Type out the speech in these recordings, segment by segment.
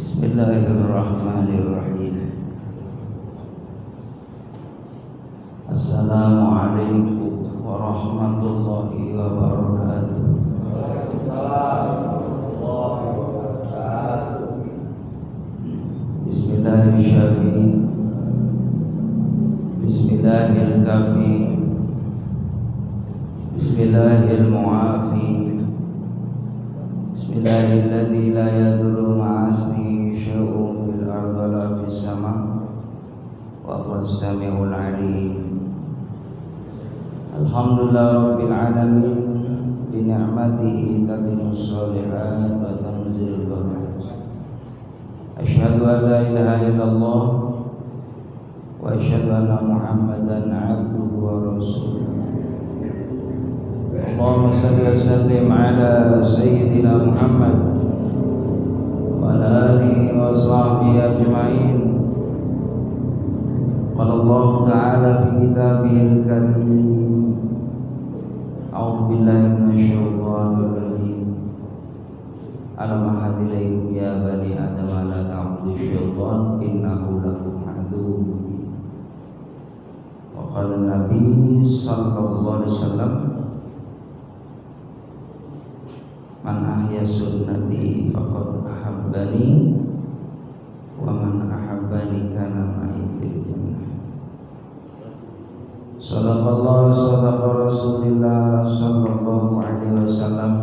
Bismillahirrahmanirrahim. Assalamualaikum warahmatullahi wabarakatuh. Bismillahirrahmanirrahim. Bismillahirkafi. Bismillahirmu'afi. Bismillahilladzi la yadurru ma'asmihi syai'un fil ardi wa la fis sama' wa huwas sami'ul 'alim. Alhamdulillah rabbil alamin bi ni'matihi tatimmus shalihat wa tanzilul barakat. Asyhadu an la ilaha illallah wa asyhadu anna Muhammadan 'abduhu wa rasuluh. Allahumma salli wa sallim ala sayyidina Muhammad wa ala alihi wa sahbihi ajma'in. Qala Allah ta'ala fi kitabihil karim. A'udzu billahi minasy syaithanir rajim. Alam ahadileikum ya bani Adam la ta'budu syaitan innahu lakum aduwwun mubin. Wa qala Nabi sallallahu alaihi wasallam, man ahya sunnati faqad ahabbani wa man ahabbani kana ma'i fil jannah. Sadaqallahu sadaqa Rasulillah sallallahu alaihi wasallam.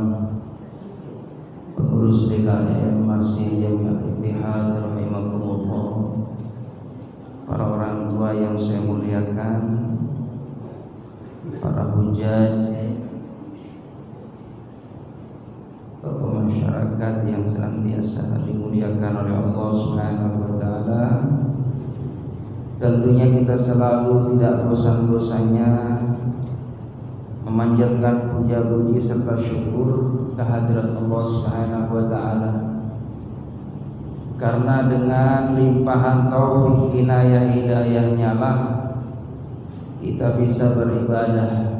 Pengurus DKM Masjid Jami'at Ittihad rahimakumullah, para orang tua yang saya muliakan, para hujaj, masyarakat yang senantiasa dimuliakan oleh Allah Subhanahu wa taala. Tentunya kita selalu tidak bosan-bosannya memanjatkan puja-puji serta syukur kehadirat Allah Subhanahu wa taala. Karena dengan limpahan taufik inayah hidayahnya lah kita bisa beribadah.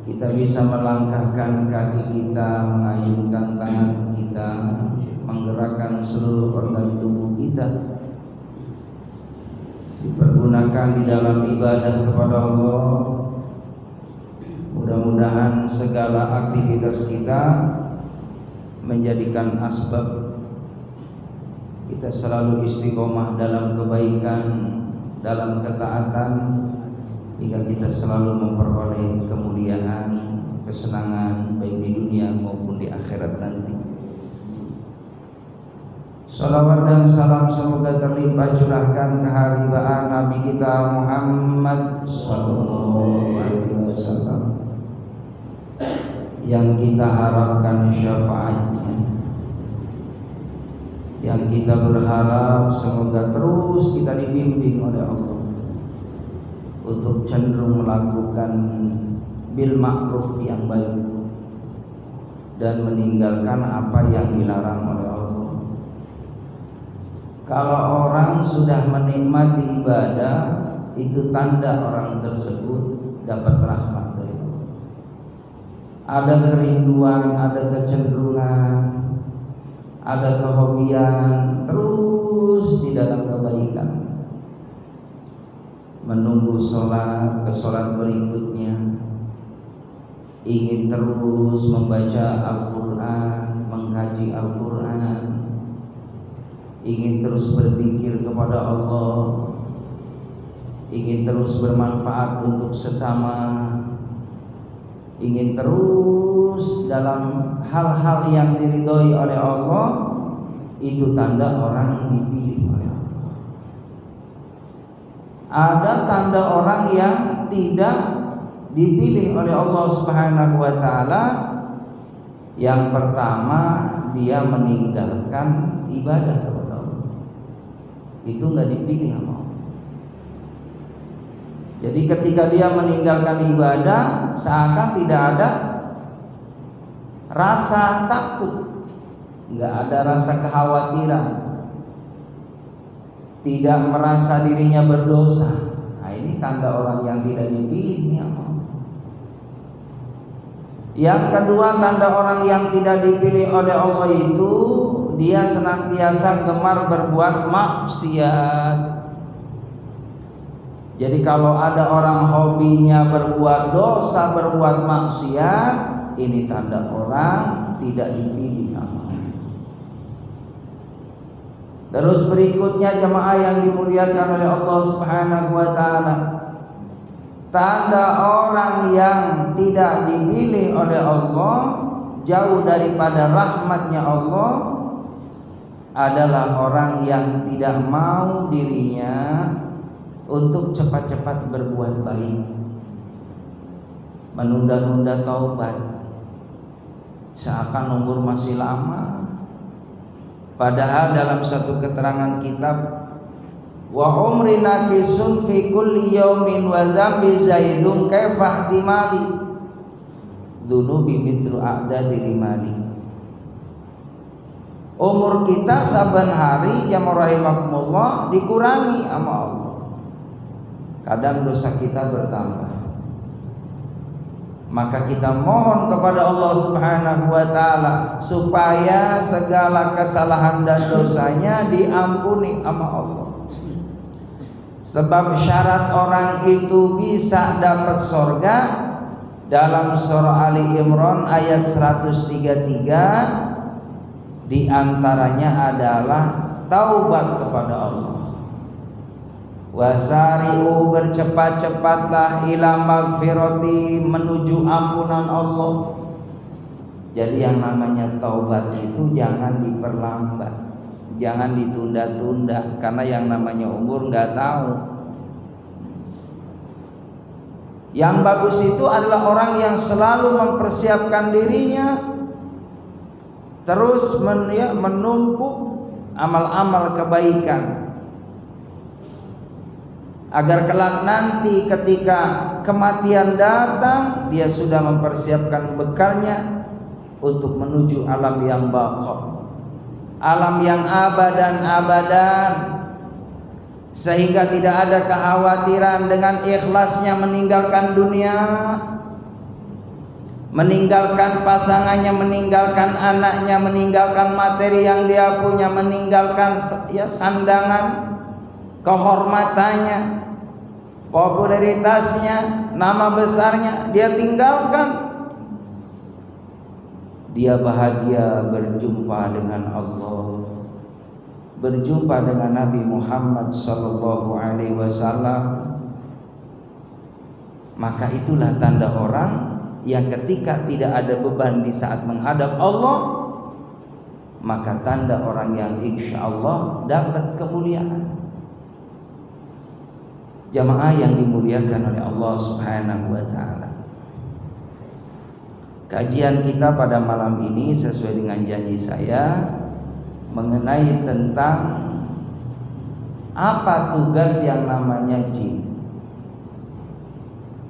Kita bisa melangkahkan kaki kita, mengayunkan tangan kita, menggerakkan seluruh organ tubuh kita, dipergunakan di dalam ibadah kepada Allah. Mudah-mudahan segala aktivitas kita menjadikan asbab kita selalu istiqomah dalam kebaikan, dalam ketaatan, hingga kita selalu memperoleh kemuliaan, kesenangan baik di dunia maupun di akhirat nanti. Salawat dan salam semoga terlimpah curahkan keharibaan Nabi kita Muhammad sallallahu alaihi wasallam yang kita harapkan syafaatnya, yang kita berharap semoga terus kita dibimbing oleh Allah untuk cenderung melakukan bil ma'ruf yang baik dan meninggalkan apa yang dilarang oleh Allah. Kalau orang sudah menikmati ibadah, itu tanda orang tersebut dapat rahmat dari Allah. Ada kerinduan, ada kecenderungan, ada kehobian terus di dalam kebaikan, menunggu sholat ke sholat berikutnya, ingin terus membaca Al-Quran, mengkaji Al-Quran, ingin terus berzikir kepada Allah, ingin terus bermanfaat untuk sesama, ingin terus dalam hal-hal yang diridhoi oleh Allah. Itu tanda orang dipilih oleh Allah. Ada tanda orang yang tidak dipilih oleh Allah Subhanahu wa taala. Yang pertama, dia meninggalkan ibadah kepada Allah. Itu enggak dipilih sama Allah. Jadi ketika dia meninggalkan ibadah, seakan tidak ada rasa takut, enggak ada rasa kekhawatiran, tidak merasa dirinya berdosa. Nah, ini tanda orang yang tidak dipilih nih Allah. Yang kedua, tanda orang yang tidak dipilih oleh Allah itu dia senantiasa gemar berbuat maksiat. Jadi kalau ada orang hobinya berbuat dosa, berbuat maksiat, ini tanda orang tidak dipilih amalnya. Terus berikutnya jemaah yang dimuliakan oleh Allah Subhanahu wa taala, tanda orang yang tidak dipilih oleh Allah, jauh daripada rahmatnya Allah, adalah orang yang tidak mau dirinya untuk cepat-cepat berbuat baik, menunda-nunda taubat, seakan umur masih lama. Padahal dalam satu keterangan kitab, wa umri naqisun fi kulli yaumin wa dzambi zaidun kaifa ihtimali dzunubi mithlu a'dadi rimali. Umur kita saban hari jamaah rahimakumullah dikurangi sama Allah. Kadang dosa kita bertambah, maka kita mohon kepada Allah Subhanahu wa taala supaya segala kesalahan dan dosanya diampuni sama Allah. Sebab syarat orang itu bisa dapat surga dalam surah Ali Imran ayat 133, di antaranya adalah taubat kepada Allah. Wasari'u, bercepat-cepatlah ila magfirati, menuju ampunan Allah. Jadi yang namanya taubat itu jangan diperlambat, jangan ditunda-tunda, karena yang namanya umur nggak tahu. Yang bagus itu adalah orang yang selalu mempersiapkan dirinya, terus menumpuk amal-amal kebaikan, agar kelak nanti ketika kematian datang, dia sudah mempersiapkan bekalnya untuk menuju alam yang baqa, alam yang abadan, sehingga tidak ada kekhawatiran dengan ikhlasnya meninggalkan dunia, meninggalkan pasangannya, meninggalkan anaknya, meninggalkan materi yang dia punya, meninggalkan sandangan, kehormatannya, popularitasnya, nama besarnya, dia tinggalkan. Dia bahagia berjumpa dengan Allah, berjumpa dengan Nabi Muhammad sallallahu alaihi wasallam. Maka itulah tanda orang yang ketika tidak ada beban di saat menghadap Allah, maka tanda orang yang insya Allah dapat kemuliaan. Jamaah yang dimuliakan oleh Allah Subhanahu wa taala, kajian kita pada malam ini sesuai dengan janji saya mengenai tentang apa tugas yang namanya jin.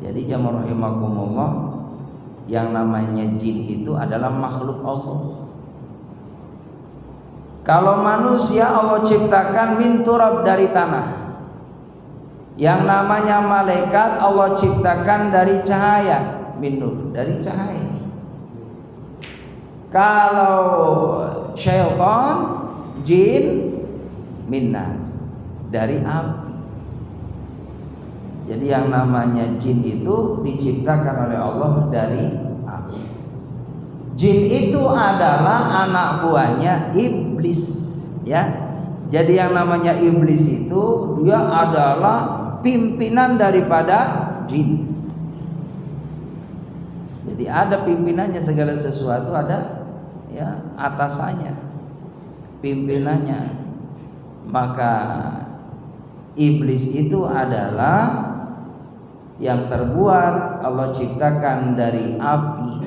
Jadi jamaah rahimakumullah, yang namanya jin itu adalah makhluk Allah. Kalau manusia Allah ciptakan min turab, dari tanah. Yang namanya malaikat Allah ciptakan dari cahaya, min nur, dari cahaya. Kalau syaitan, jin, minna, dari api. Jadi yang namanya jin itu diciptakan oleh Allah dari api. Jin itu adalah anak buahnya iblis, ya. Jadi yang namanya iblis itu dia adalah pimpinan daripada jin. Jadi ada pimpinannya, segala sesuatu ada ya atasannya, pimpinannya. Maka iblis itu adalah yang terbuat Allah ciptakan dari api.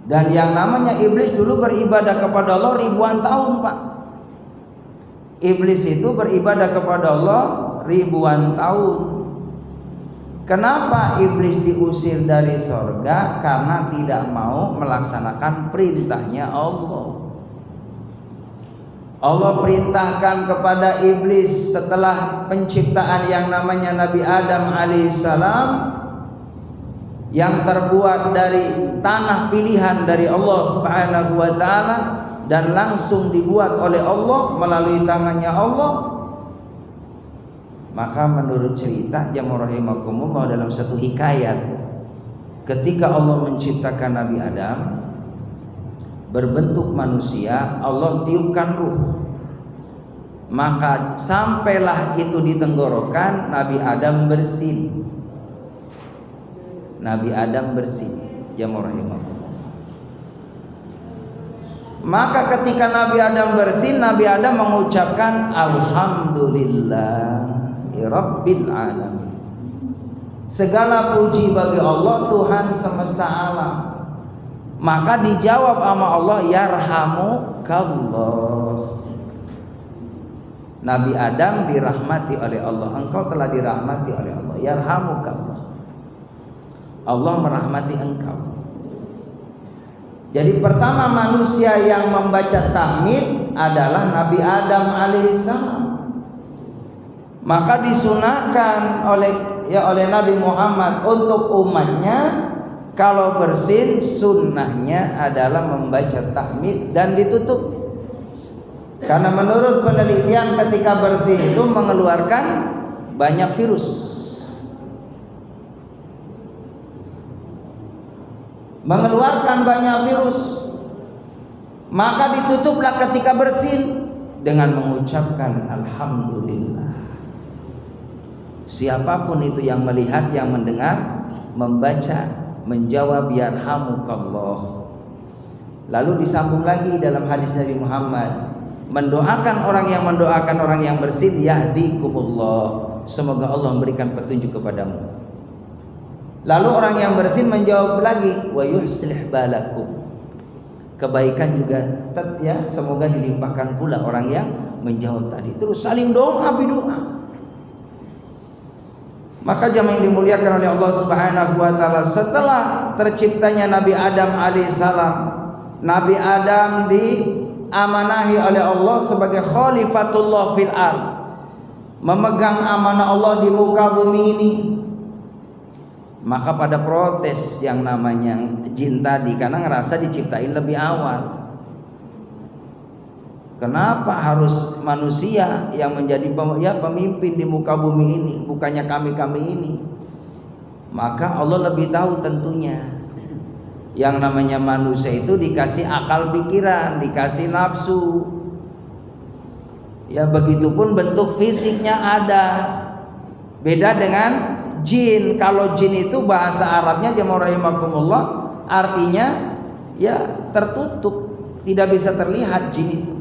Dan yang namanya iblis dulu beribadah kepada Allah ribuan tahun, Pak. Iblis itu beribadah kepada Allah ribuan tahun. Kenapa iblis diusir dari surga? Karena tidak mau melaksanakan perintahnya Allah. Allah perintahkan kepada iblis setelah penciptaan yang namanya Nabi Adam alaihissalam, yang terbuat dari tanah pilihan dari Allah Subhanahu wa taala dan langsung dibuat oleh Allah melalui tangannya Allah, maka menurut cerita jamaah rahimakumullah dalam satu hikayat, ketika Allah menciptakan Nabi Adam berbentuk manusia, Allah tiupkan ruh, maka sampailah itu di tenggorokan Nabi Adam bersin. Nabi Adam bersin, jamaah rahimakumullah. Maka ketika Nabi Adam bersin, Nabi Adam mengucapkan alhamdulillahi rabbil alamin. Segala puji bagi Allah Tuhan semesta alam. Maka dijawab sama Allah, yarhamukallah. Nabi Adam dirahmati oleh Allah. Engkau telah dirahmati oleh Allah. Yarhamukallah. Allah merahmati engkau. Jadi pertama manusia yang membaca tahmid adalah Nabi Adam alaihissalam. Maka disunahkan oleh Nabi Muhammad untuk umatnya kalau bersin sunnahnya adalah membaca tahmid dan ditutup. Karena menurut penelitian ketika bersin itu mengeluarkan banyak virus. Mengeluarkan banyak virus, maka ditutuplah ketika bersin dengan mengucapkan alhamdulillah. Siapapun itu yang melihat, yang mendengar, membaca, menjawab yarhamukallah. Lalu disambung lagi dalam hadis Nabi Muhammad, mendoakan orang yang mendoakan orang yang bersin, yahdikumullah, semoga Allah memberikan petunjuk kepadamu. Lalu orang yang bersin menjawab lagi, wa yuslih balakum, kebaikan juga ya, semoga dilimpahkan pula orang yang menjawab tadi. Terus saling doa bidoa. Maka jamaah yang dimuliakan oleh Allah Subhanahu wa taala, setelah terciptanya Nabi Adam alaihissalam, Nabi Adam diamanahi oleh Allah sebagai khalifatullah fil ard, memegang amanah Allah di muka bumi ini. Maka pada protes yang namanya jin tadi, karena ngerasa diciptain lebih awal. Kenapa harus manusia yang menjadi pemimpin di muka bumi ini, bukannya kami ini? Maka Allah lebih tahu tentunya. Yang namanya manusia itu dikasih akal pikiran, dikasih nafsu. Ya begitupun bentuk fisiknya ada. Beda dengan jin. Kalau jin itu bahasa Arabnya jamaah rahimakumullah artinya ya tertutup, tidak bisa terlihat jin itu.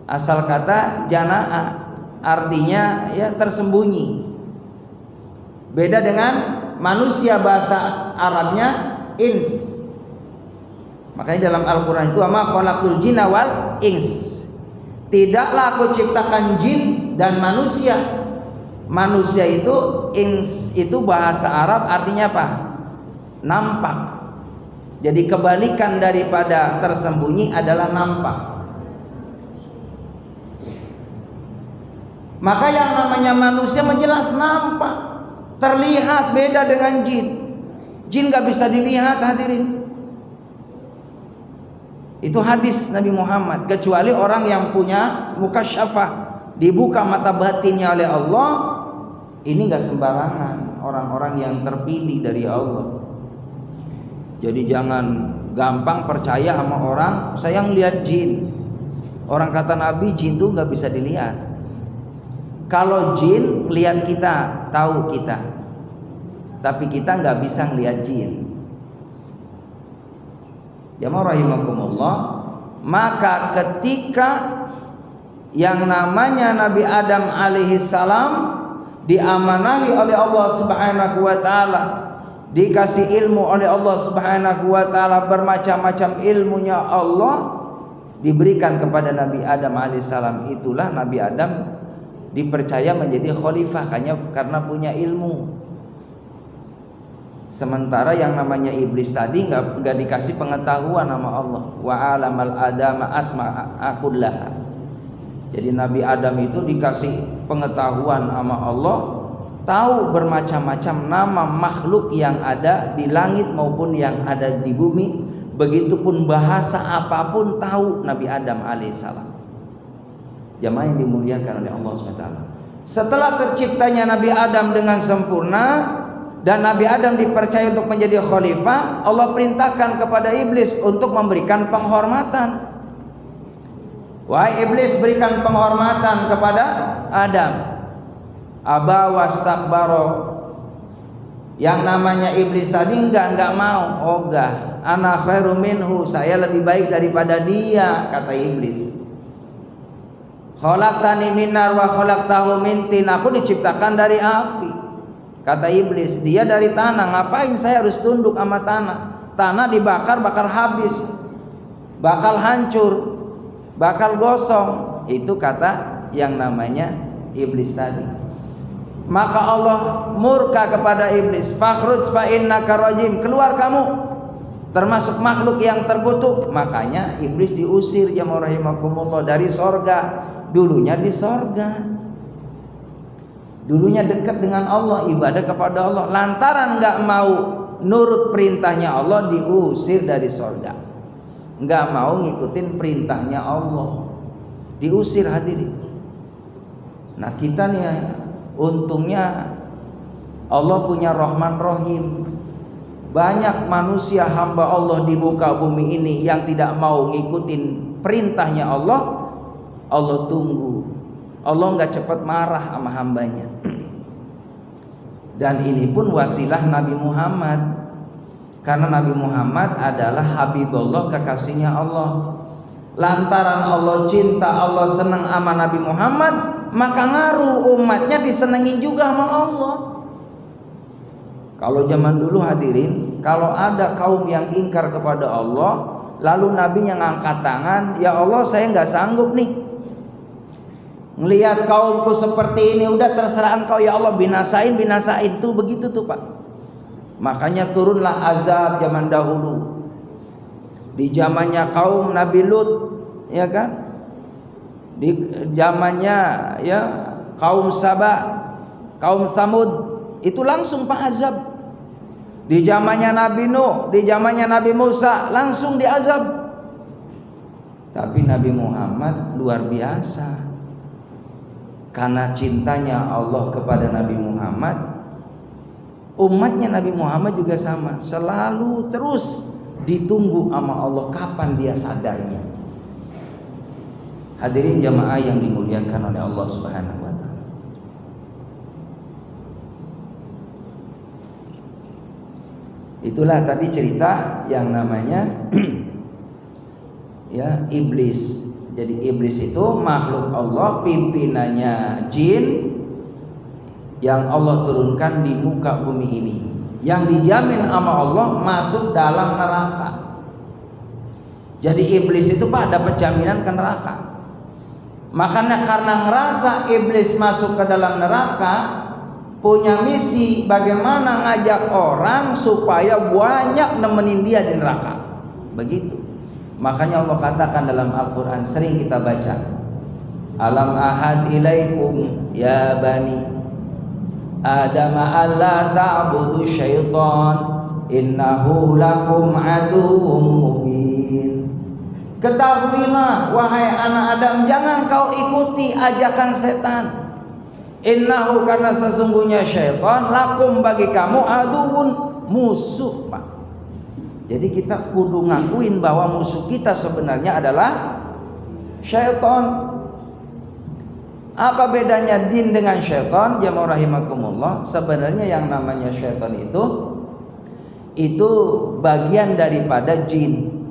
Asal kata janaa artinya ya tersembunyi. Beda dengan manusia, bahasa Arabnya ins. Makanya dalam Al-Qur'an itu ama khalaqtul jinna wal ins. Tidaklah aku ciptakan jin dan manusia. Manusia itu ins itu bahasa Arab artinya apa? Nampak. Jadi kebalikan daripada tersembunyi adalah nampak. Maka yang namanya manusia menjelas nampak, terlihat, beda dengan jin. Jin gak bisa dilihat hadirin. Itu hadis Nabi Muhammad. Kecuali orang yang punya mukasyafah, dibuka mata batinnya oleh Allah. Ini gak sembarangan, orang-orang yang terpilih dari Allah. Jadi jangan gampang percaya sama orang, saya ngeliat jin. Orang kata Nabi, jin tuh gak bisa dilihat. Kalau jin lihat kita, tahu kita, tapi kita gak bisa ngeliat jin. Jamaah rahimakumullah. Maka ketika yang namanya Nabi Adam alaihissalam diamanahi oleh Allah Subhanahu wa taala, dikasih ilmu oleh Allah Subhanahu wa taala, bermacam-macam ilmunya Allah diberikan kepada Nabi Adam alaihissalam. Itulah Nabi Adam dipercaya menjadi khalifah karena punya ilmu. Sementara yang namanya iblis tadi nggak dikasih pengetahuan sama Allah. Wa alamal adama asma'akullah. Jadi Nabi Adam itu dikasih pengetahuan sama Allah tahu bermacam-macam nama makhluk yang ada di langit maupun yang ada di bumi. Begitupun bahasa apapun tahu Nabi Adam alaihissalam. Jamaah yang dimuliakan oleh Allah SWT. Setelah terciptanya Nabi Adam dengan sempurna dan Nabi Adam dipercaya untuk menjadi khalifah, Allah perintahkan kepada iblis untuk memberikan penghormatan. Wahai iblis, berikan penghormatan kepada Adam. Aba wastakbaro. Yang namanya iblis tadi enggak mau. Ogah, ana khairu minhu, saya lebih baik daripada dia, kata iblis. Khalaqtani min nar wa khalaqtahu min tin, aku diciptakan dari api. Kata iblis, dia dari tanah, ngapain saya harus tunduk sama tanah? Tanah dibakar, bakar habis, bakal hancur, bakal gosong. Itu kata yang namanya iblis tadi. Maka Allah murka kepada iblis. Fakhruj fa innaka rajim, keluar kamu, termasuk makhluk yang terkutuk. Makanya iblis diusir jamaah rahimakumullah dari sorga. Dulunya di sorga, dulunya dekat dengan Allah, ibadah kepada Allah. Lantaran nggak mau nurut perintahnya Allah, diusir dari sorga. Nggak mau ngikutin perintahnya Allah, diusir hadirin. Nah kita nih, untungnya Allah punya Rahman Rahim. Banyak manusia hamba Allah di muka bumi ini yang tidak mau ngikutin perintahnya Allah. Allah tunggu. Allah nggak cepat marah sama hambanya. Dan ini pun wasilah Nabi Muhammad. Karena Nabi Muhammad adalah Habibullah, kekasihnya Allah. Lantaran Allah cinta, Allah senang sama Nabi Muhammad, maka ngaruh umatnya disenangi juga sama Allah. Kalau zaman dulu hadirin, kalau ada kaum yang ingkar kepada Allah, lalu Nabinya ngangkat tangan, ya Allah saya nggak sanggup nih ngelihat kaumku seperti ini, udah terserah Engkau ya Allah, binasain tuh, begitu tuh Pak. Makanya turunlah azab zaman dahulu. Di zamannya kaum Nabi Lut, ya kan? Di zamannya ya kaum Saba, kaum Samud, itu langsung Pak azab. Di zamannya Nabi Nuh, di zamannya Nabi Musa, langsung diazab. Tapi Nabi Muhammad luar biasa. Karena cintanya Allah kepada Nabi Muhammad, umatnya Nabi Muhammad juga sama, selalu terus ditunggu sama Allah kapan dia sadarnya. Hadirin jamaah yang dimuliakan oleh Allah Subhanahu wa taala. Itulah tadi cerita yang namanya ya iblis. Jadi iblis itu makhluk Allah, pimpinannya jin yang Allah turunkan di muka bumi ini, yang dijamin sama Allah masuk dalam neraka. Jadi iblis itu Pak dapat jaminan ke neraka. Makanya karena ngerasa iblis masuk ke dalam neraka, punya misi bagaimana ngajak orang supaya banyak nemenin dia di neraka. Begitu. Makanya Allah katakan dalam Al-Quran, sering kita baca, alam ahad ilaikum ya bani Adam alla ta'budu syaitan innahu lakum aduwwum mubin. Ketahuilah wahai anak Adam, jangan kau ikuti ajakan setan. Innahu, karena sesungguhnya syaitan, lakum, bagi kamu, aduwwun, musuh Pak. Jadi kita kudu ngakuin bahwa musuh kita sebenarnya adalah syaitan. Apa bedanya jin dengan syaitan? Jamaah rahimakumullah, sebenarnya yang namanya syaitan itu bagian daripada jin.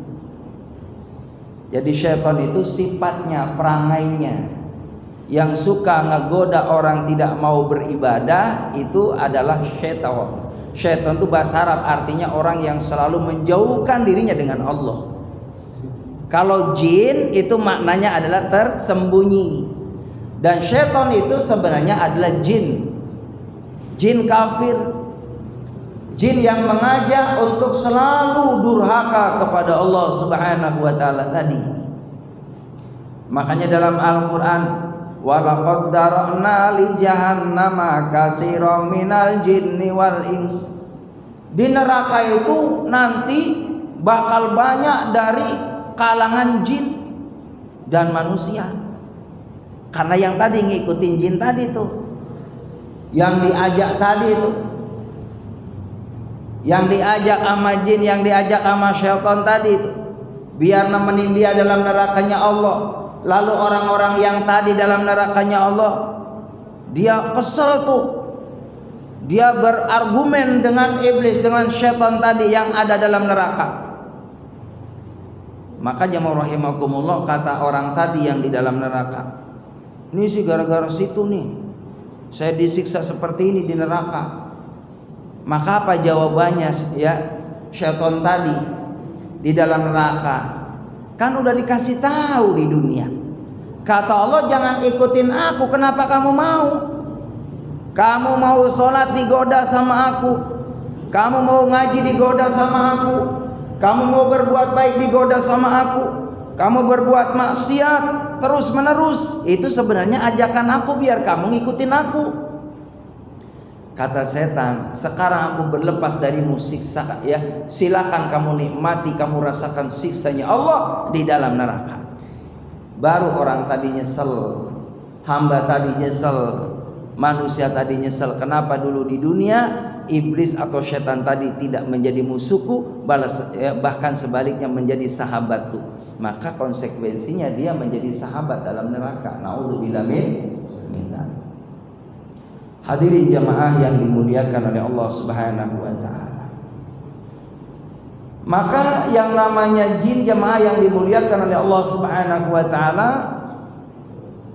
Jadi syaitan itu sifatnya, perangainya, yang suka ngegoda orang tidak mau beribadah, itu adalah syaitan. Syaitan itu bahasa Arab artinya orang yang selalu menjauhkan dirinya dengan Allah. Kalau jin itu maknanya adalah tersembunyi. Dan syaitan itu sebenarnya adalah jin. Jin kafir. Jin yang mengajak untuk selalu durhaka kepada Allah Subhanahu wa taala tadi. Makanya dalam Al-Qur'an walaqad darana li jahannama katsiran minal jinni wal ins. Di neraka itu nanti bakal banyak dari kalangan jin dan manusia. Karena yang tadi ngikutin jin tadi tuh, yang diajak tadi itu, yang diajak sama jin, yang diajak sama syaitan tadi itu, biar nemenin dia dalam nerakanya Allah. Lalu orang-orang yang tadi dalam nerakanya Allah, dia kesel tuh, dia berargumen dengan iblis, dengan syaitan tadi yang ada dalam neraka. Maka jamaah rahimakumullah, kata orang tadi yang di dalam neraka, ini sih gara-gara situ nih saya disiksa seperti ini di neraka. Maka apa jawabannya ya syaitan tadi di dalam neraka? Kan udah dikasih tahu di dunia. Kata Allah, jangan ikutin aku. Kenapa kamu mau? Kamu mau sholat digoda sama aku, kamu mau ngaji digoda sama aku, kamu mau berbuat baik digoda sama aku, kamu berbuat maksiat terus menerus. Itu sebenarnya ajakan aku biar kamu ngikutin aku. Kata setan, sekarang aku berlepas darimu siksa ya, silakan kamu nikmati, kamu rasakan siksanya Allah di dalam neraka. Baru orang tadi nyesel, hamba tadi nyesel, manusia tadi nyesel. Kenapa dulu di dunia iblis atau setan tadi tidak menjadi musuhku, bahkan sebaliknya menjadi sahabatku. Maka konsekuensinya dia menjadi sahabat dalam neraka. Na'udzubillah min dzalik. Hadirin jamaah yang dimuliakan oleh Allah Subhanahu wa taala. Maka yang namanya jin jamaah yang dimuliakan oleh Allah Subhanahu wa taala,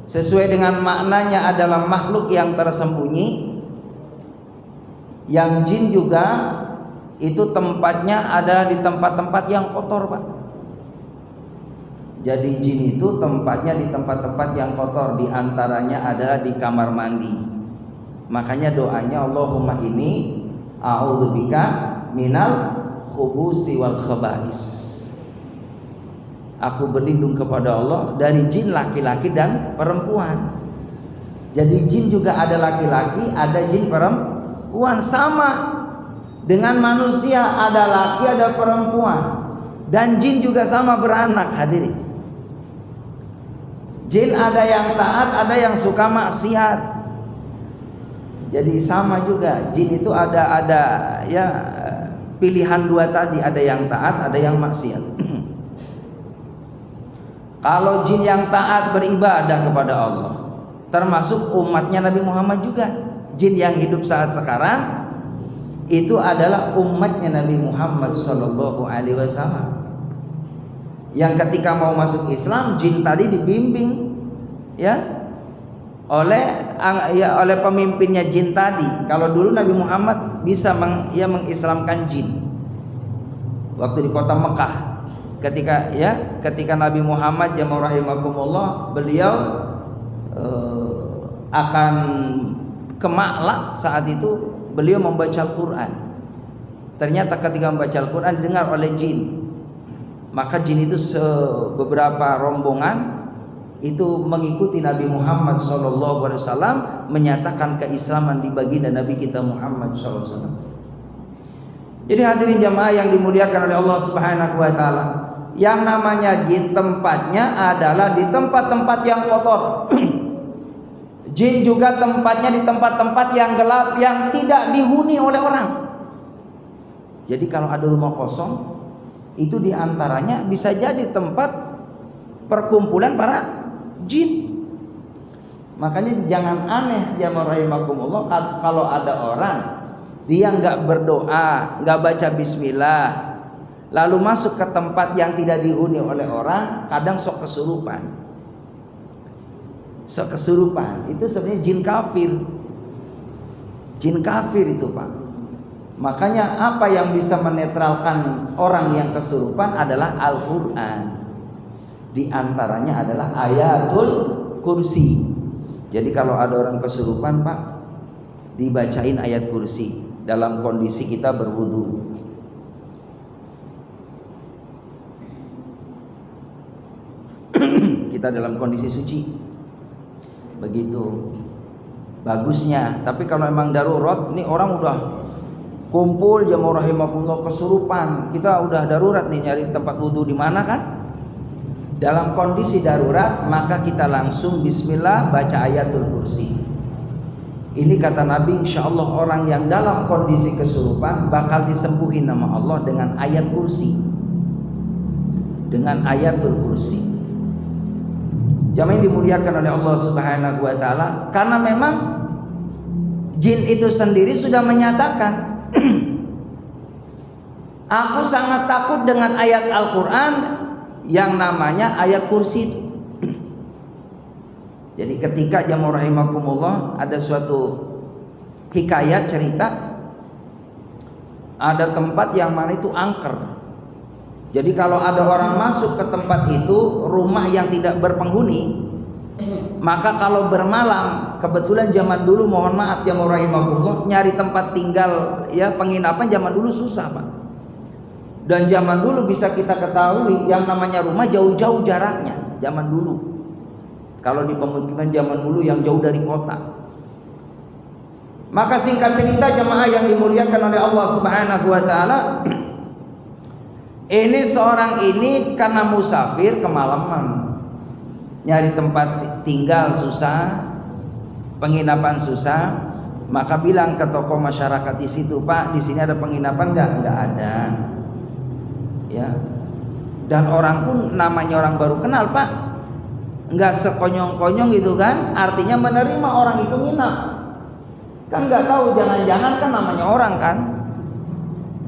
sesuai dengan maknanya adalah makhluk yang tersembunyi. Yang jin juga itu tempatnya adalah di tempat-tempat yang kotor, Pak. Jadi jin itu tempatnya di tempat-tempat yang kotor, di antaranya adalah di kamar mandi. Makanya doanya Allahumma inni a'udzubika minal khubusi wal khaba'is. Aku berlindung kepada Allah dari jin laki-laki dan perempuan. Jadi jin juga ada laki-laki, ada jin perempuan, sama dengan manusia, ada laki, ada perempuan. Dan jin juga sama beranak, hadirin. Jin ada yang taat, ada yang suka maksiat. Jadi sama juga, jin itu ada ya pilihan dua tadi, ada yang taat, ada yang maksiat. Kalau jin yang taat beribadah kepada Allah, termasuk umatnya Nabi Muhammad juga. Jin yang hidup saat sekarang itu adalah umatnya Nabi Muhammad Sallallahu Alaihi Wasallam. Yang ketika mau masuk Islam, jin tadi dibimbing ya oleh pemimpinnya jin tadi. Kalau dulu Nabi Muhammad bisa mengislamkan jin waktu di kota Mekah. Ketika Nabi Muhammad jamaah rahimakumullah, beliau akan ke Ma'la, saat itu beliau membaca Al-Quran. Ternyata ketika membaca Al-Quran didengar oleh jin. Maka jin itu beberapa rombongan itu mengikuti Nabi Muhammad SAW, menyatakan keislaman di baginda Nabi kita Muhammad SAW. Jadi hadirin jamaah yang dimuliakan oleh Allah Subhanahu wa taala, yang namanya jin tempatnya adalah di tempat-tempat yang kotor. Jin juga tempatnya di tempat-tempat yang gelap, yang tidak dihuni oleh orang. Jadi kalau ada rumah kosong, itu diantaranya bisa jadi tempat perkumpulan para jin. Makanya jangan aneh jamaah rahimakumullah, kalau ada orang dia nggak berdoa, nggak baca bismillah, lalu masuk ke tempat yang tidak dihuni oleh orang, kadang sok kesurupan. Sok kesurupan itu sebenarnya jin kafir. Jin kafir itu, Pak. Makanya apa yang bisa menetralkan orang yang kesurupan adalah Al-Quran. Di antaranya adalah ayatul kursi. Jadi kalau ada orang kesurupan, Pak, dibacain ayat kursi dalam kondisi kita berwudu. Kita dalam kondisi suci, begitu bagusnya. Tapi kalau memang darurat, nih orang udah kumpul jamaah rahimakumullah kesurupan, kita udah darurat nih nyari tempat wudhu di mana kan? Dalam kondisi darurat maka kita langsung bismillah baca ayatul kursi. Ini kata Nabi, insya Allah orang yang dalam kondisi kesurupan bakal disembuhin nama Allah dengan ayat kursi, dengan ayatul kursi. Jamaah yang dimuliakan oleh Allah Subhanahu wa taala, karena memang jin itu sendiri sudah menyatakan aku sangat takut dengan ayat Al-Quran yang namanya ayat kursi itu. Jadi ketika jamaah rahimakumullah ada suatu hikayat cerita, ada tempat yang mana itu angker. Jadi kalau ada orang masuk ke tempat itu, rumah yang tidak berpenghuni, maka kalau bermalam, kebetulan zaman dulu mohon maaf jamaah rahimakumullah, nyari tempat tinggal ya penginapan zaman dulu susah Pak. Dan zaman dulu bisa kita ketahui yang namanya rumah jauh-jauh jaraknya zaman dulu. Kalau di pemukiman zaman dulu yang jauh dari kota. Maka singkat cerita jamaah yang dimuliakan oleh Allah Subhanahu wa taala, ini seorang ini karena musafir kemalaman, nyari tempat tinggal susah, penginapan susah, maka bilang ke tokoh masyarakat di situ, Pak, di sini ada penginapan nggak? Nggak ada. Ya. Dan orang pun namanya orang baru kenal, Pak, nggak sekonyong-konyong gitu kan? Artinya menerima orang itu nginap. Kan nggak tahu, jangan-jangan kan namanya orang kan,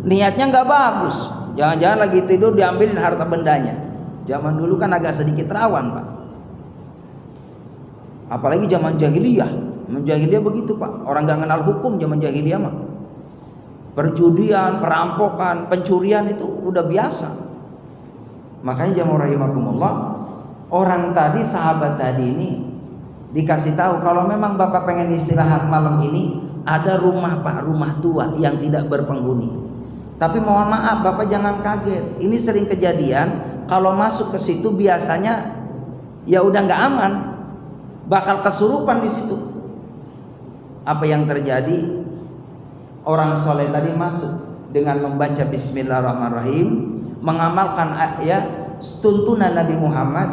niatnya nggak bagus. Jangan-jangan lagi tidur diambilin harta bendanya. Zaman dulu kan agak sedikit rawan Pak. Apalagi zaman jahiliyah. Zaman jahiliyah begitu Pak. Orang gak kenal hukum zaman jahiliyah mah. Perjudian, perampokan, pencurian itu udah biasa. Makanya jamaah rahimakumullah, orang tadi, sahabat tadi ini dikasih tahu kalau memang Bapak pengen istirahat malam ini, ada rumah Pak, rumah tua yang tidak berpenghuni. Tapi mohon maaf Bapak jangan kaget. Ini sering kejadian, kalau masuk ke situ biasanya ya udah nggak aman, bakal kesurupan di situ. Apa yang terjadi? Orang soleh tadi masuk dengan membaca Bismillahirrahmanirrahim, mengamalkan ya tuntunan Nabi Muhammad.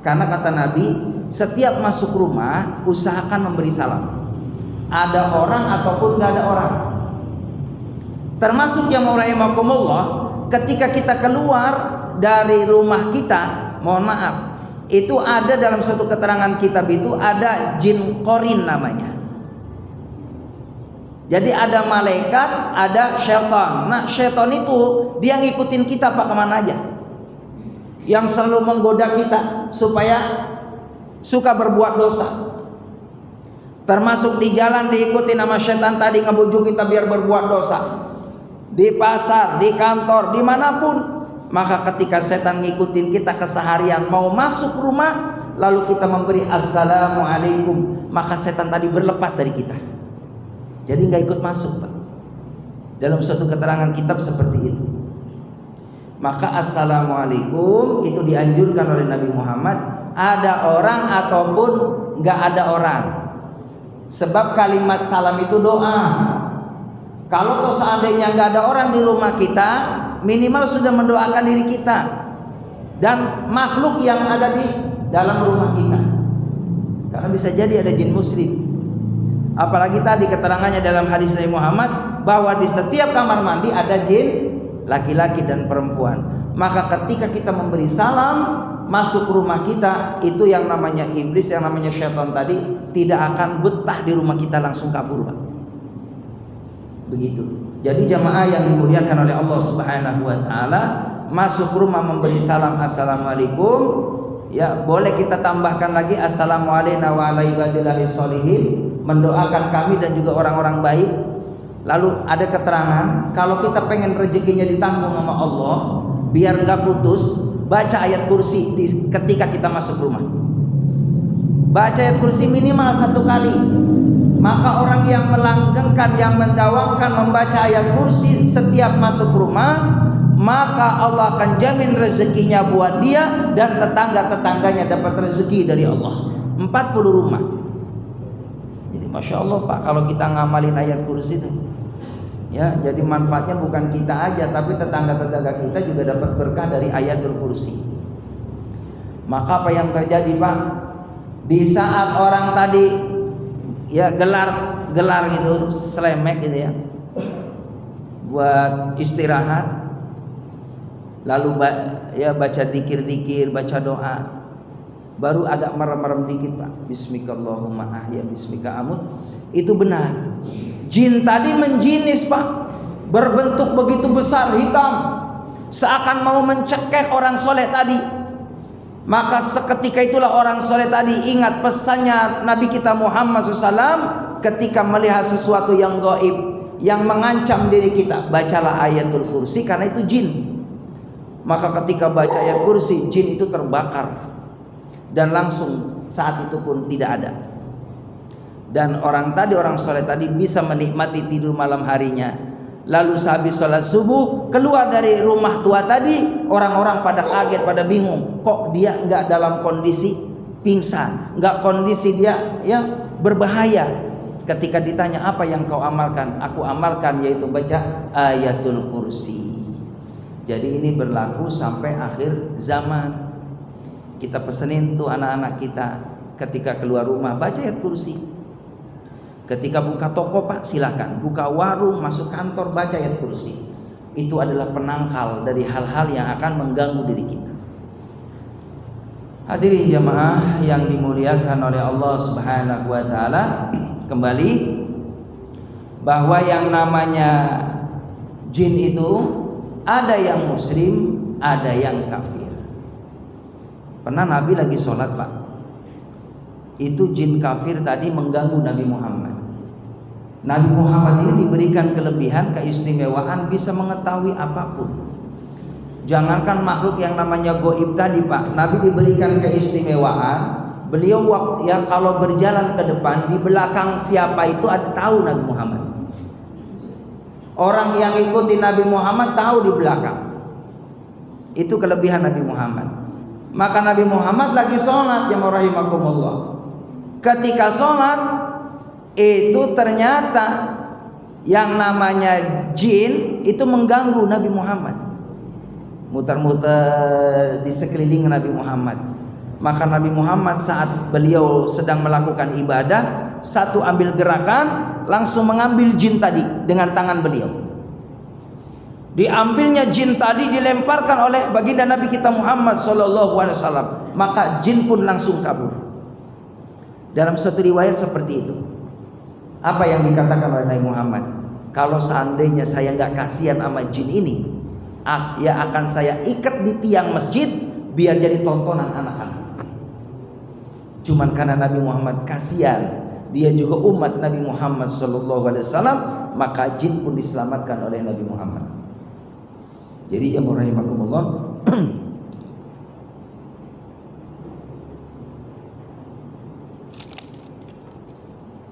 Karena kata Nabi, setiap masuk rumah usahakan memberi salam. Ada orang ataupun nggak ada orang. Termasuk jamaah rahimakumullah, ketika kita keluar dari rumah kita, mohon maaf, itu ada dalam satu keterangan kitab itu ada jin korin namanya. Jadi ada malaikat, ada syaitan. Nah syaitan itu dia ngikutin kita Pak kemana aja, yang selalu menggoda kita supaya suka berbuat dosa. Termasuk di jalan diikuti nama syaitan tadi, ngebujuk kita biar berbuat dosa. Di pasar, di kantor, dimanapun. Maka ketika setan ngikutin kita keseharian, mau masuk rumah lalu kita memberi assalamualaikum, maka setan tadi berlepas dari kita, jadi nggak ikut masuk Pak. Dalam suatu keterangan kitab seperti itu. Maka assalamualaikum itu dianjurkan oleh Nabi Muhammad, ada orang ataupun nggak ada orang. Sebab kalimat salam itu doa. Kalau toh seandainya nggak ada orang di rumah kita, minimal sudah mendoakan diri kita dan makhluk yang ada di dalam rumah kita. Karena bisa jadi ada jin muslim. Apalagi tadi keterangannya dalam hadis Nabi Muhammad bahwa di setiap kamar mandi ada jin laki-laki dan perempuan. Maka ketika kita memberi salam masuk rumah kita, itu yang namanya iblis, yang namanya syaitan tadi tidak akan betah di rumah kita, langsung kabur Pak. Begitu. Jadi jamaah yang dimuliakan oleh Allah Subhanahu wa taala, masuk rumah memberi salam assalamualaikum, ya boleh kita tambahkan lagi assalamualaikum wa ala ibadillahi sholihin, mendoakan kami dan juga orang-orang baik. Lalu ada keterangan kalau kita pengen rezekinya ditanggung sama Allah biar nggak putus, baca ayat kursi ketika kita masuk rumah. Baca ayat kursi minimal 1 kali. Maka orang yang melanggengkan, yang mendawamkan membaca ayat kursi setiap masuk rumah, maka Allah akan jamin rezekinya buat dia dan tetangga-tetangganya dapat rezeki dari Allah. 40 rumah. Masya Allah Pak, kalau kita ngamalin ayat kursi itu, ya, jadi manfaatnya bukan kita aja, tapi tetangga-tetangga kita juga dapat berkah dari ayatul kursi. Maka apa yang terjadi Pak? Di saat orang tadi ya gelar gitu, selemek gitu ya, buat istirahat, lalu baca zikir-zikir, baca doa, baru agak merem-merem dikit Pak, bismikallahumma ahya bismika amut, itu benar jin tadi menjinis Pak, berbentuk begitu besar hitam, seakan mau mencekek orang soleh tadi. Maka seketika itulah orang soleh tadi ingat pesannya Nabi kita Muhammad SAW ketika melihat sesuatu yang gaib, yang mengancam diri kita, bacalah ayatul kursi, karena itu jin. Maka ketika baca ayat kursi, jin itu terbakar dan langsung saat itu pun tidak ada. Dan orang soleh tadi bisa menikmati tidur malam harinya. Lalu sehabis sholat subuh keluar dari rumah tua tadi, orang-orang pada kaget, pada bingung, kok dia nggak dalam kondisi pingsan, nggak kondisi dia ya berbahaya. Ketika ditanya apa yang kau amalkan, aku amalkan yaitu baca ayatul kursi. Jadi ini berlaku sampai akhir zaman. Kita pesenin tuh anak-anak kita ketika keluar rumah baca ayat kursi. Ketika buka toko Pak, silakan. Buka warung, masuk kantor, baca ayat kursi. Itu adalah penangkal dari hal-hal yang akan mengganggu diri kita. Hadirin jamaah yang dimuliakan oleh Allah Subhanahu wa taala, kembali bahwa yang namanya jin itu ada yang muslim, ada yang kafir. Pernah Nabi lagi sholat Pak, itu jin kafir tadi mengganggu Nabi Muhammad. Nabi Muhammad ini diberikan kelebihan, keistimewaan, bisa mengetahui apapun. Jangankan makhluk yang namanya gaib tadi Pak, Nabi diberikan keistimewaan. Beliau ya kalau berjalan ke depan, di belakang siapa itu ada tahu Nabi Muhammad. Orang yang ikuti Nabi Muhammad tahu di belakang. Itu kelebihan Nabi Muhammad. Maka Nabi Muhammad lagi sholat, jamaah rahimakumullah. Ketika sholat itu ternyata yang namanya jin itu mengganggu Nabi Muhammad, muter-muter di sekeliling Nabi Muhammad. Maka Nabi Muhammad saat beliau sedang melakukan ibadah, satu ambil gerakan, langsung mengambil jin tadi dengan tangan beliau. Diambilnya jin tadi, dilemparkan oleh baginda Nabi kita Muhammad SAW. Maka jin pun langsung kabur. Dalam suatu riwayat seperti itu. Apa yang dikatakan oleh Nabi Muhammad? Kalau seandainya saya nggak kasihan sama jin ini, ya akan saya ikat di tiang masjid biar jadi tontonan anak-anak. Cuman karena Nabi Muhammad kasihan, dia juga umat Nabi Muhammad SAW, maka jin pun diselamatkan oleh Nabi Muhammad. Jadi ya rahimakumullah,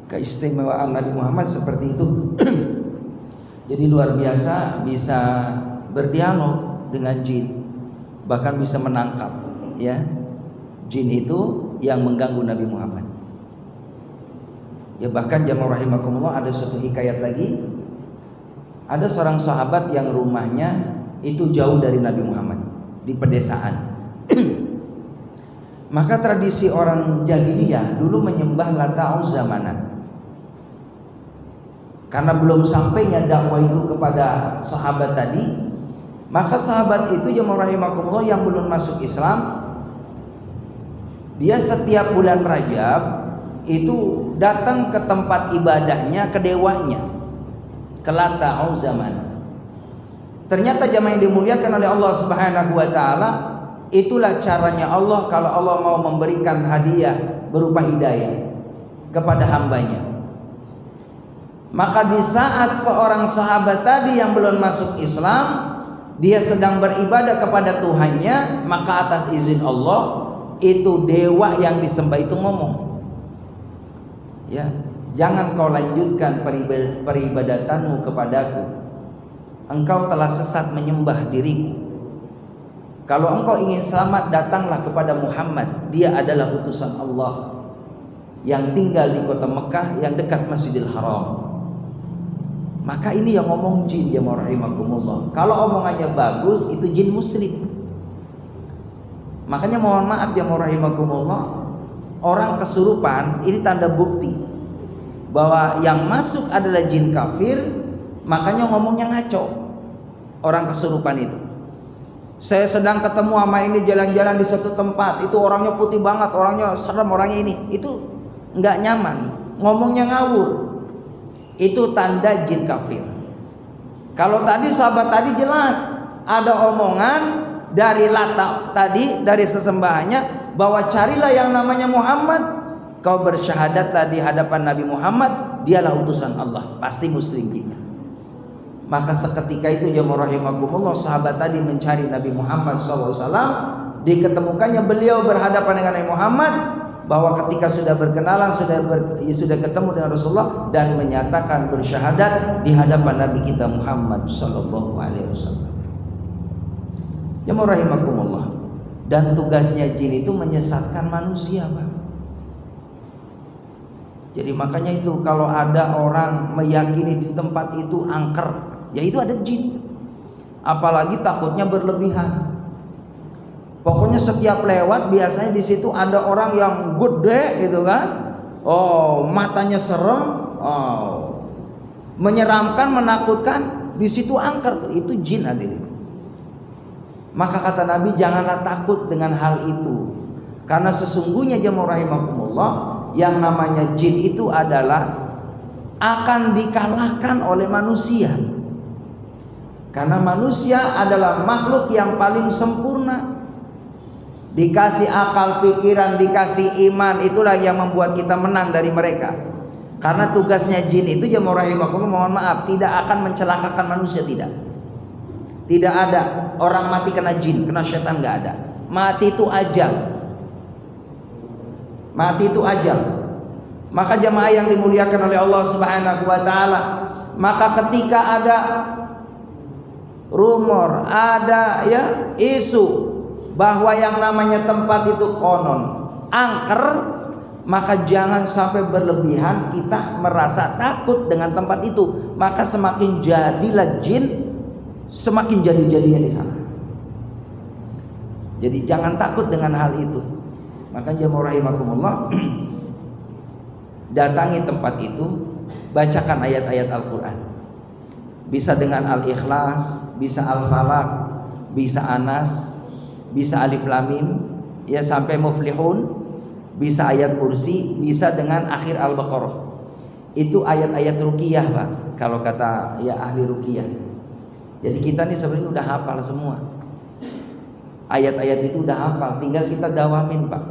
keistimewaan Nabi Muhammad seperti itu. Jadi luar biasa, bisa berdialog dengan jin, bahkan bisa menangkap ya jin itu yang mengganggu Nabi Muhammad. Ya bahkan jamaah rahimakumullah, ada suatu hikayat lagi. Ada seorang sahabat yang rumahnya itu jauh dari Nabi Muhammad, di pedesaan. Maka tradisi orang jahiliyah dulu menyembah Lata Uzza Manat. Karena belum sampainya dakwah itu kepada sahabat tadi, maka sahabat itu jamaah rahimakumullah yang belum masuk Islam, dia setiap bulan Rajab itu datang ke tempat ibadahnya, ke dewanya, ke Lata Uzza Manat. Ternyata jamaah yang dimuliakan oleh Allah Subhanahu wa taala, itulah caranya Allah kalau Allah mau memberikan hadiah berupa hidayah kepada hambanya. Maka di saat seorang sahabat tadi yang belum masuk Islam, dia sedang beribadah kepada Tuhannya, maka atas izin Allah itu dewa yang disembah itu ngomong, ya, jangan kau lanjutkan peribadatanmu kepadaku. Engkau telah sesat menyembah diriku. Kalau engkau ingin selamat, datanglah kepada Muhammad. Dia adalah utusan Allah. yang tinggal di kota Mekah yang dekat Masjidil Haram. Maka ini yang ngomong jin, ya rahimakumullah. Kalau omongannya bagus itu jin muslim. Makanya mohon maaf ya rahimakumullah, orang kesurupan ini tanda bukti bahwa yang masuk adalah jin kafir. Makanya ngomongnya ngaco. Orang kesurupan itu. Saya sedang ketemu sama ini jalan-jalan di suatu tempat, itu orangnya putih banget, orangnya serem, orangnya ini, itu nggak nyaman, ngomongnya ngawur. Itu tanda jin kafir. Kalau tadi sahabat tadi jelas ada omongan dari Lata tadi, dari sesembahannya, bahwa carilah yang namanya Muhammad, kau bersyahadatlah di hadapan Nabi Muhammad, dialah utusan Allah, pasti muslim jinnya. Maka seketika itu ya rahimakumullah, sahabat tadi mencari Nabi Muhammad SAW. Diketemukannya beliau berhadapan dengan Nabi Muhammad, bahwa ketika sudah berkenalan, sudah ketemu dengan Rasulullah dan menyatakan bersyahadat di hadapan Nabi kita Muhammad sallallahu alaihi wasallam. Ya rahimakumullah. Dan tugasnya jin itu menyesatkan manusia, Pak. Jadi makanya itu kalau ada orang meyakini di tempat itu angker, ya itu ada jin. Apalagi takutnya berlebihan. Pokoknya setiap lewat biasanya di situ ada orang yang gede gitu kan. Oh, matanya serem, oh, menyeramkan, menakutkan, di situ angker tuh, itu jin hadirin. Maka kata Nabi, janganlah takut dengan hal itu. Karena sesungguhnya jemaah rahimakumullah, yang namanya jin itu adalah akan dikalahkan oleh manusia. Karena manusia adalah makhluk yang paling sempurna. Dikasih akal pikiran, dikasih iman, itulah yang membuat kita menang dari mereka. Karena tugasnya jin itu jemaah rahimakumullah, mohon maaf, tidak akan mencelakakan manusia, tidak. Tidak ada orang mati kena jin, kena setan, nggak ada. Mati itu ajal. Mati itu ajal. Maka jemaah yang dimuliakan oleh Allah Subhanahu wa taala, maka ketika ada rumor, ada ya isu bahwa yang namanya tempat itu konon angker, maka jangan sampai berlebihan kita merasa takut dengan tempat itu. Maka semakin jadilah jin, semakin jadi-jadinya di sana. Jadi jangan takut dengan hal itu. Maka jemaah rahimakumullah, datangi tempat itu, bacakan ayat-ayat Al-Quran. Bisa dengan Al-Ikhlas, bisa Al-Falaq, bisa Anas, bisa Alif Lam Mim, ya sampai Muflihun, bisa ayat kursi, bisa dengan akhir Al-Baqarah. Itu ayat-ayat ruqyah, Pak, kalau kata ya ahli ruqyah. Jadi kita nih sebenarnya udah hafal semua. Ayat-ayat itu udah hafal, tinggal kita dawamin, Pak.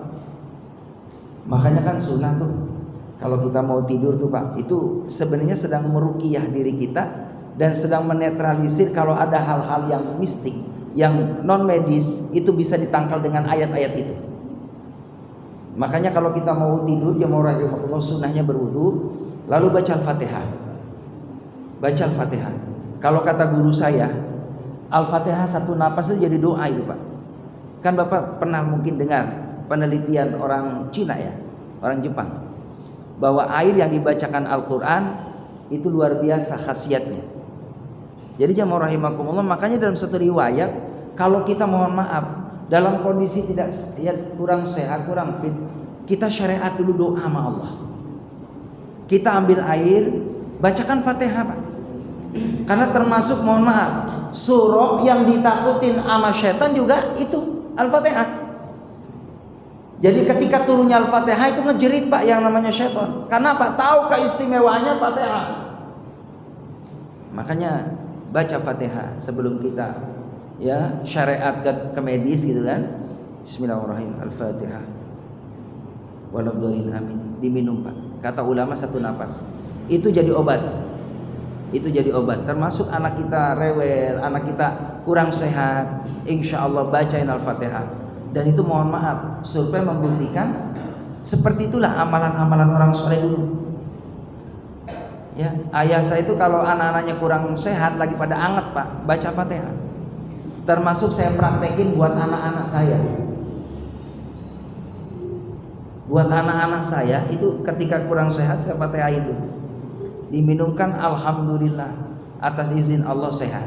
Makanya kan sunnah tuh, kalau kita mau tidur tuh, Pak, itu sebenarnya sedang meruqyah diri kita dan sedang menetralisir kalau ada hal-hal yang mistik, yang non medis, itu bisa ditangkal dengan ayat-ayat itu. Makanya kalau kita mau tidur jemaah rahimakumullah, sunnahnya berwudu lalu baca Al-Fatihah. Baca Al-Fatihah. Kalau kata guru saya, Al-Fatihah satu napas itu jadi doa itu, Pak. Kan Bapak pernah mungkin dengar penelitian orang Cina ya, orang Jepang, bahwa air yang dibacakan Al-Quran itu luar biasa khasiatnya. Jadi jemaah rahimakumullah, makanya dalam satu riwayat, kalau kita mohon maaf dalam kondisi tidak ya, kurang sehat, kurang fit, kita syariat dulu doa sama Allah. Kita ambil air, bacakan Fatihah, Pak. Karena termasuk mohon maaf, surah yang ditakutin sama setan juga itu Al-Fatihah. Jadi ketika turunnya Al-Fatihah itu ngejerit, Pak, yang namanya setan. Karena Pak tahu keistimewaannya Fatihah. Makanya baca Fatihah sebelum kita ya syariat ke medis gitu kan. Bismillahirrahmanirrahim. Al-Fatihah. Waladhdallin, amin. Diminum, Pak. Kata ulama satu napas. Itu jadi obat. Itu jadi obat. Termasuk anak kita rewel, anak kita kurang sehat, insya Allah bacain Al-Fatihah. Dan itu mohon maaf, survei membuktikan seperti itulah amalan-amalan orang soleh dulu. Ya, ayah saya itu kalau anak-anaknya kurang sehat lagi pada anget, Pak, baca Fatihah. Termasuk saya praktekin buat anak-anak saya. Buat anak-anak saya itu ketika kurang sehat saya Fatihah itu diminumkan, alhamdulillah atas izin Allah sehat.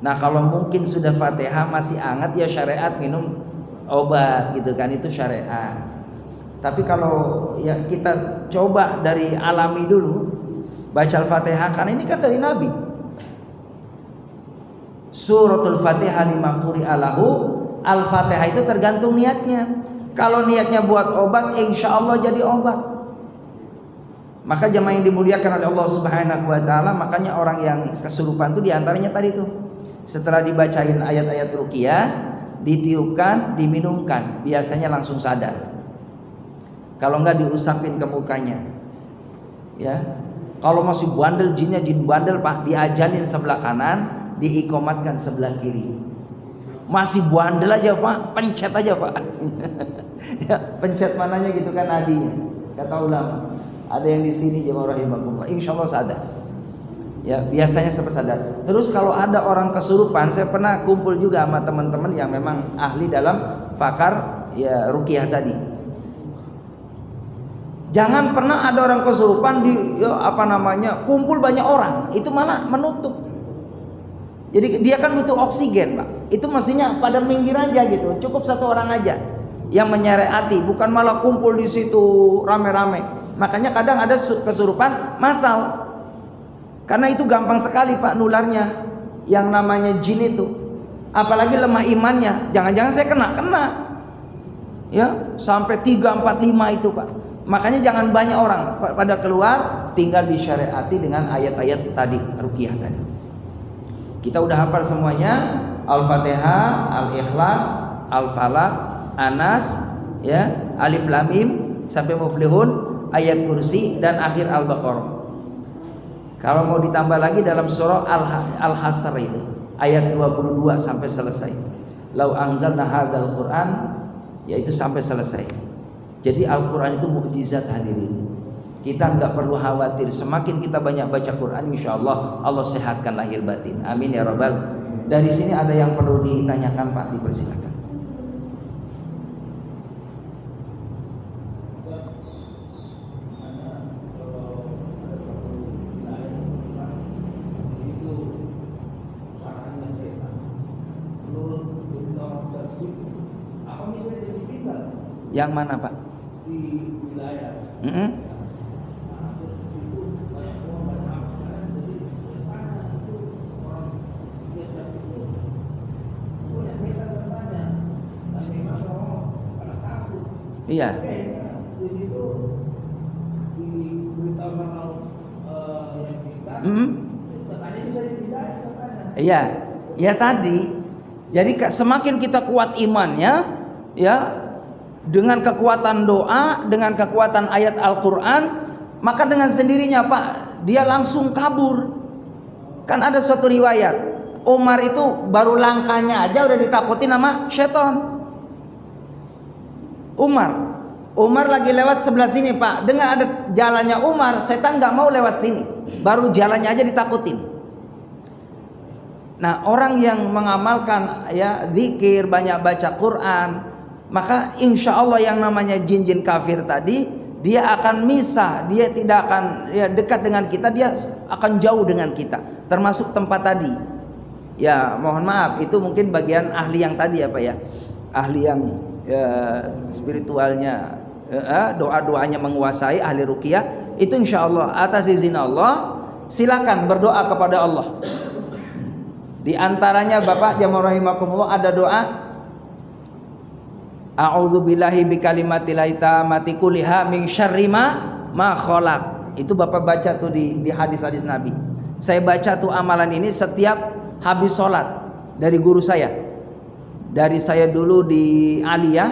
Nah kalau mungkin sudah Fatihah masih hangat ya syariat minum obat gitu kan, itu syariat. Tapi kalau ya kita coba dari alami dulu baca Al-Fatihah, karena ini kan dari Nabi. Suratul Fatihah lima quri'alahu, Al-Fatihah itu tergantung niatnya. Kalau niatnya buat obat, insya Allah jadi obat. Maka jemaah yang dimuliakan oleh Allah Subhanahu wa taala, makanya orang yang kesurupan itu diantaranya tadi tuh, setelah dibacain ayat-ayat ruqyah, ditiupkan, diminumkan, biasanya langsung sadar. Kalau enggak diusapin ke mukanya. Ya. Kalau masih bandel, jinnya jin bandel Pak, diajalin sebelah kanan, diikomatkan sebelah kiri. Masih bandel aja Pak, pencet aja Pak. Ya, pencet mananya gitu kan adinya. Kata ulama. Ada yang di sini jemaah rahimakumullah, insyaallah sadar. Ya, biasanya sampai sadar. Terus kalau ada orang kesurupan, saya pernah kumpul juga sama teman-teman yang memang ahli dalam fakar ya ruqyah tadi. Jangan pernah ada orang kesurupan di kumpul banyak orang, itu malah menutup. Jadi dia kan butuh oksigen Pak. Itu mestinya pada minggir aja gitu, cukup satu orang aja yang menyariati, bukan malah kumpul di situ rame-rame. Makanya kadang ada kesurupan massal, karena itu gampang sekali Pak nularnya, yang namanya jin itu. Apalagi lemah imannya, jangan-jangan saya kena ya sampai 3, 4, 5 itu Pak. Makanya jangan banyak orang pada keluar, tinggal disyariati dengan ayat-ayat tadi ruqyah tadi. Kita udah hafal semuanya, Al-Fatihah, Al-Ikhlas, Al-Falaq, Anas, ya, Alif Lam Mim sampai Muflihun, ayat kursi dan akhir Al-Baqarah. Kalau mau ditambah lagi dalam surah Al-Hasr itu ayat 22 sampai selesai. Lau anzalna hadzal Qur'an, yaitu sampai selesai. Jadi Al-Quran itu mukjizat hadirin. Kita nggak perlu khawatir, semakin kita banyak baca Quran, insya Allah Allah sehatkan lahir batin. Amin ya rabbal. Dari sini ada yang perlu ditanyakan Pak, dipersilakan. Yang mana Pak? Di wilayah. Iya. Iya, ya tadi. Jadi semakin kita kuat imannya, ya, dengan kekuatan doa, dengan kekuatan ayat Al-Quran, maka dengan sendirinya Pak, dia langsung kabur. Kan ada suatu riwayat, Umar itu baru langkahnya aja udah ditakutin sama setan. Umar lagi lewat sebelah sini Pak, dengan ada jalannya Umar, setan nggak mau lewat sini, baru jalannya aja ditakutin. Nah orang yang mengamalkan ya zikir, banyak baca Quran, maka insya Allah yang namanya jin-jin kafir tadi, dia akan misah, dia tidak akan ya dekat dengan kita, dia akan jauh dengan kita. Termasuk tempat tadi. Ya mohon maaf, itu mungkin bagian ahli yang tadi ya Pak ya, ahli yang spiritualnya, doa-doanya menguasai, ahli ruqyah, itu insya Allah atas izin Allah silakan berdoa kepada Allah. Di antaranya Bapak jamaah rahimakumullah ada doa A'udzubillahi bikalimatillahi tammati kulliha min syarri ma khalaq. Itu Bapak baca tuh di hadis-hadis Nabi. Saya baca tuh amalan ini setiap habis sholat dari guru saya. Dari saya dulu di aliyah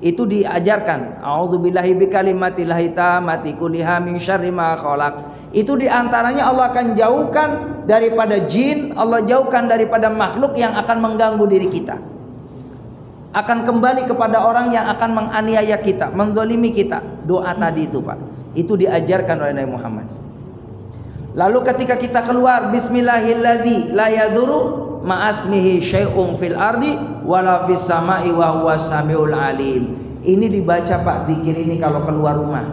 itu diajarkan A'udzubillahi bikalimatillahi tammati kulliha min syarri ma khalaq. Itu diantaranya Allah akan jauhkan daripada jin, Allah jauhkan daripada makhluk yang akan mengganggu diri kita, akan kembali kepada orang yang akan menganiaya kita, menzalimi kita. Doa tadi itu Pak, itu diajarkan oleh Nabi Muhammad. Lalu ketika kita keluar, Bismillahilladzi la yadurru ma'asmihi syai'un fil ardi wala fis sama'i wa huwas samiul alim. Ini dibaca Pak zikir ini kalau keluar rumah.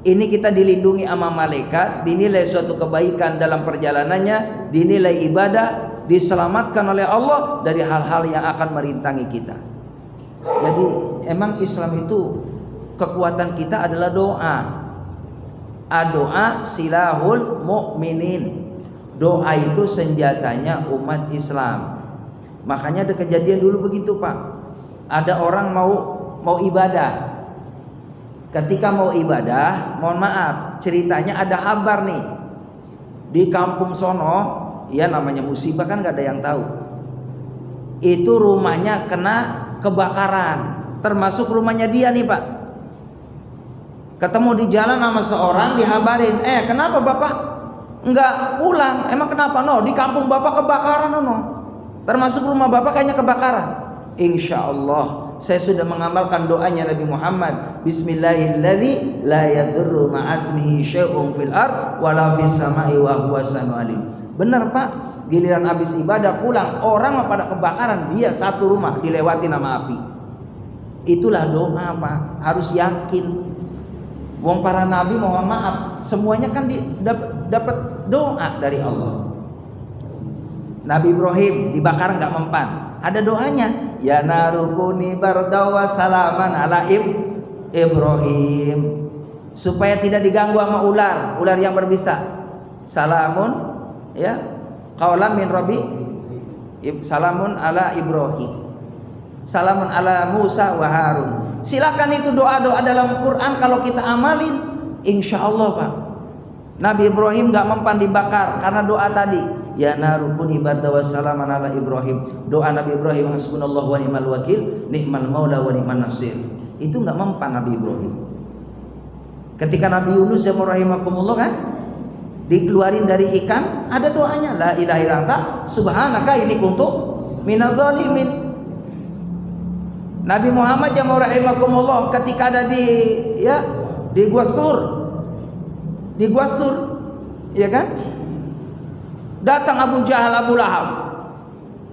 Ini kita dilindungi sama malaikat, dinilai suatu kebaikan dalam perjalanannya, dinilai ibadah, diselamatkan oleh Allah dari hal-hal yang akan merintangi kita. Jadi emang Islam itu kekuatan kita adalah doa. Doa silahul mu'minin. Doa itu senjatanya umat Islam. Makanya ada kejadian dulu begitu Pak. Ada orang mau ibadah. Ketika mau ibadah, mohon maaf, ceritanya ada kabar nih di kampung sono, ya namanya musibah kan gak ada yang tahu. Itu rumahnya kena kebakaran, termasuk rumahnya dia nih Pak. Ketemu di jalan sama seorang, dihabarin, kenapa Bapak nggak pulang? Emang kenapa? No, di kampung Bapak kebakaran no. Termasuk rumah Bapak kayaknya kebakaran. Insya Allah saya sudah mengamalkan doanya Nabi Muhammad. Bismillahilladzi la yadurru ma'asmihi syai'un fil ard wala fis sama'i wa huwa samiul alim. Benar Pak, giliran habis ibadah pulang orang pada kebakaran, dia satu rumah dilewati nama api. Itulah doa Pak, harus yakin. Wong para nabi mohon maaf, semuanya kan dapat doa dari Allah. Nabi Ibrahim dibakar nggak mempan, ada doanya. Ya narukuni bardaw wa salaman ala Ibrahim, supaya tidak diganggu sama ular yang berbisa. Salamun ya qaulan min rabbi, salamun ala Ibrahim, salamun ala Musa wa Harun. Silakan itu doa-doa dalam Quran kalau kita amalin, insya Allah Pak. Nabi Ibrahim gak mempan dibakar karena doa tadi. Ya narukuni barda wa salaman ala Ibrahim. Doa Nabi Ibrahim, hasbunallahu wa ni'mal wakil, ni'mal maula wa ni'man nasir. Itu gak mempan Nabi Ibrahim. Ketika Nabi Yunus ya rahimakumullah kan, dikeluarin dari ikan, ada doanya, la ilaha illa anta subhanaka inni kuntu minadz zalimin. Nabi Muhammad yang rahimakumullah ketika ada di Gua Sur, ya kan? Datang Abu Jahal, Abu Lahab.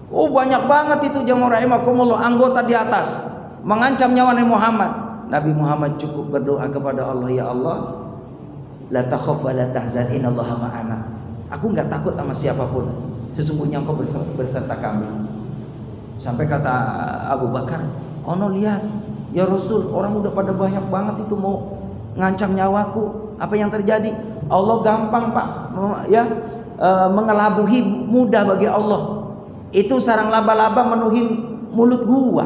Oh banyak banget itu jamaah rahimakumullah anggota di atas mengancam nyawa Nabi Muhammad. Nabi Muhammad cukup berdoa kepada Allah, ya Allah, la takhaf wa la tahzan innallaha ma'ana. Aku enggak takut sama siapapun, sesungguhnya Engkau berserta kami. Sampai kata Abu Bakar, oh no lihat ya Rasul, orang udah pada banyak banget itu mau ngancam nyawaku. Apa yang terjadi? Allah gampang Pak, ya mengelabuhi mudah bagi Allah. Itu sarang laba-laba menuhi mulut gua.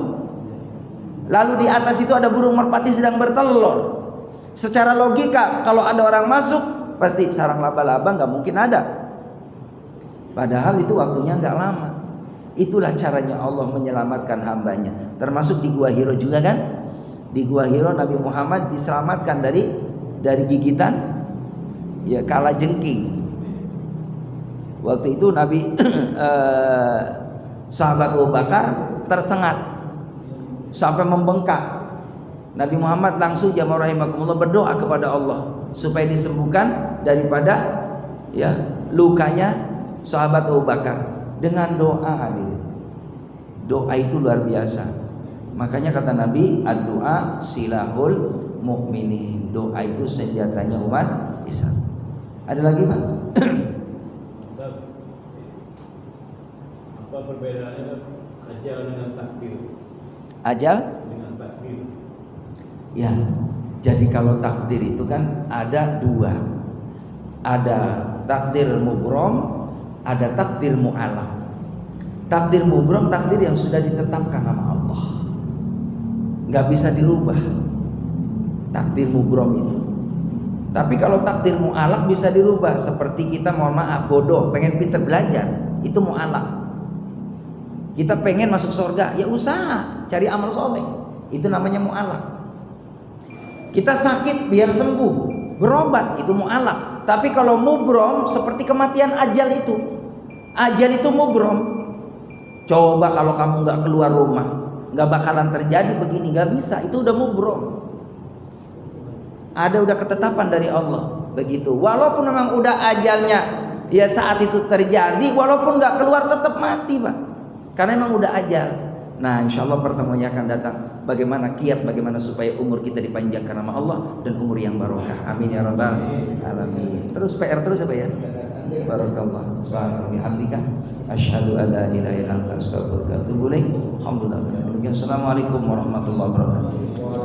Lalu di atas itu ada burung merpati sedang bertelur. Secara logika kalau ada orang masuk pasti sarang laba-laba nggak mungkin ada. Padahal itu waktunya nggak lama. Itulah caranya Allah menyelamatkan hambanya. Termasuk di Gua Hiro juga kan? Di Gua Hiro Nabi Muhammad diselamatkan dari gigitan ya kalajengking. Waktu itu Nabi sahabat Abu Bakar tersengat sampai membengkak. Nabi Muhammad langsung jamaah rahimakumullah berdoa kepada Allah supaya disembuhkan daripada lukanya sahabat Abu Bakar. Dengan doa hadir. Doa itu luar biasa. Makanya kata Nabi, ad-doa silahul mu'minin. Doa itu senjatanya umat Islam. Ada lagi Pak? Apa perbedaannya ajal dengan takdir? Ajal dengan takdir. Ya, jadi kalau takdir itu kan ada dua. Ada takdir mubrom, ada takdir mu'alaq. Takdir mubrom, takdir yang sudah ditetapkan sama Allah, nggak bisa dirubah. Takdir mubrom itu. Tapi kalau takdir mu'alaq bisa dirubah. Seperti kita mohon maaf bodoh, pengen pinter belajar, itu mu'alaq. Kita pengen masuk surga, ya usaha cari amal soleh, itu namanya mu'alaq. Kita sakit biar sembuh, berobat, itu mu'alaq. Tapi kalau mubrom seperti kematian ajal itu. Ajal itu mubrom. Coba kalau kamu nggak keluar rumah, nggak bakalan terjadi begini, nggak bisa. Itu udah mubrom. Udah ketetapan dari Allah begitu. Walaupun memang udah ajalnya, ya saat itu terjadi, walaupun nggak keluar tetap mati Pak. Karena memang udah ajal. Nah, insya Allah pertemuannya akan datang. Bagaimana bagaimana supaya umur kita dipanjangkan nama Allah dan umur yang barokah. Amin ya rabbal alamin. Terus PR terus apa ya? Barakallah. Subhanallah bihamdika asyhadu an la ilaha illa anta astaghfiruka wa atubu ilaik. Alhamdulillah. Assalamualaikum warahmatullahi wabarakatuh.